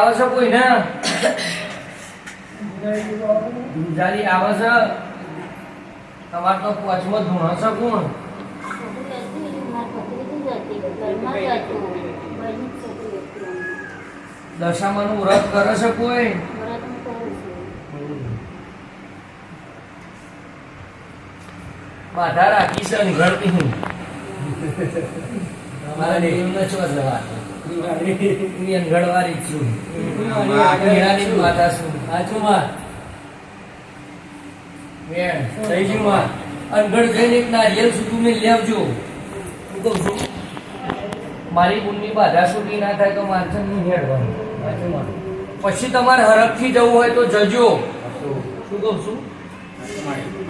આવે છે કોઈ ને ગુંજારી આવે છે તમાર તો પોચમાં ધોણા છે કોણ દશામાનું વ્રત કરે છે કોઈ બાધા રાખી છે ઘરતી હું મારા દેવને છો જવા હું અંગણવાડી છું મેળાની માતા છું સાચું માં મેં સહીજી માં અંગણ જઈને એક નારિયેલ સુધી મેં લેવજો હું કહું છું મારી બુનની બાધા છૂટી ના થાય તો મારશે નહીં હેડવાનું સાચું માં પછી તમારે હરખથી જવું હોય તો જજો શું કહું છું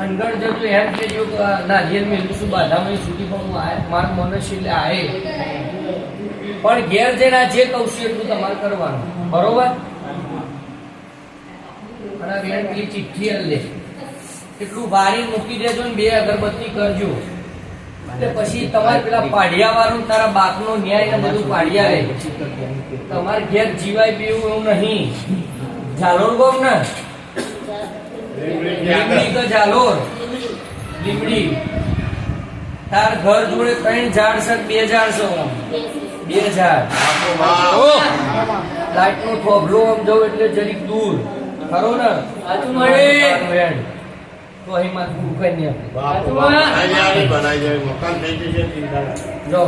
અંગણ જજો એમ કેજો કે નારિયેલ મેલું છું બાધામાં છૂટી પણ મારું મનુષ્ય એટલે આએ પણ ઘેર જઈને જે કહું છું એટલું તમારે કરવાનું બરોબર અને બેન પેલી ચિઠ્ઠી લે એટલું વારી મૂકી દેજો ને 2 અગરબત્તી કરજો એટલે પછી તમારે પેલા પાડિયા વાળું તારા બાપનો ન્યાય ને બધું પાડિયા રહે તમારે ઘેર જીવાય પીવું એવું નહીં ઝાલોર ગોમ ને લીમડી તો ઝાલોર લીમડી તાર ઘર જોડે 3 ઝાડ છે 2 ઝાડ છે 2 ઝાડ લાઈટ નો થોભલો આમ જવું એટલે જરીક દૂર ખરો ને સાચું મળે તો અહીં માં દુકાન નહીં જો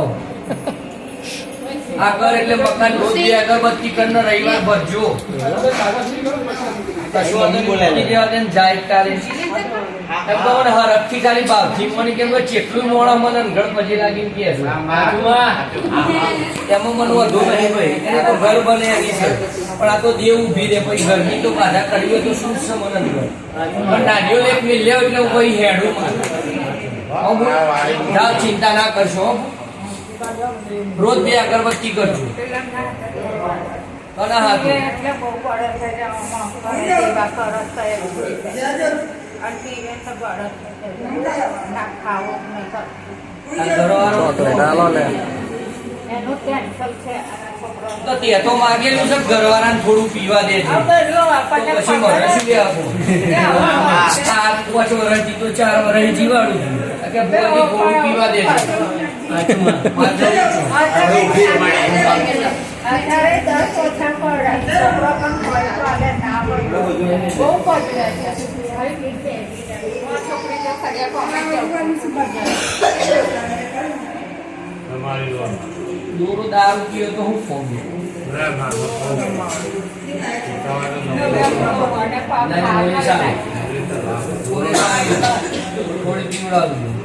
આ ઘર એટલે મકાન રોજ 2 અગરબત્તી કરીને રવિવાર ભરજો કશું અંદર બોલાવી દેવા દે જાય કાલે એમ તો મને હરખથી ખાલી ભાવથી મને કેમ કે ચેટલું મોડા મને ઘર પછી લાગીને કે છે એમાં મને વધુ નહીં ભાઈ એને તો ઘર બને આવી છે પણ આ તો દેવ ઊભી રહે પછી ઘરની તો બાધા કરવી હોય તો શું છે મને ઘર પણ નાનીઓ લેક મિલ્યો એટલે હું ભાઈ હેડું માં ચિંતા ના કરશો રોજ 2 અગરબત્તી કરજો કના હાથ એટલે બહુ પડે છે આમાં સેવા કરત છે આંટી એ તો બડત ના ખાવો નહીં ઘરવાળો તો ડાલો લે એનો કેન્સલ છે તો તે તો માંગેલું છે ઘરવાળાને થોડું પીવા દેજો પછી મને શું દે આપો 5 વર્ષથી તો 4 વર્ષ જીવાડું કે બોલી થોડું પીવા દેજો અત્યારે 10 ઓછા પડે છોકરા પણ હોય તો આગળ ના પડે બહુ પડે છે છોકરી તો ખડિયા કોમે દોરો દારૂ પીયો તો હું ફોન થોડી પીવડાવજો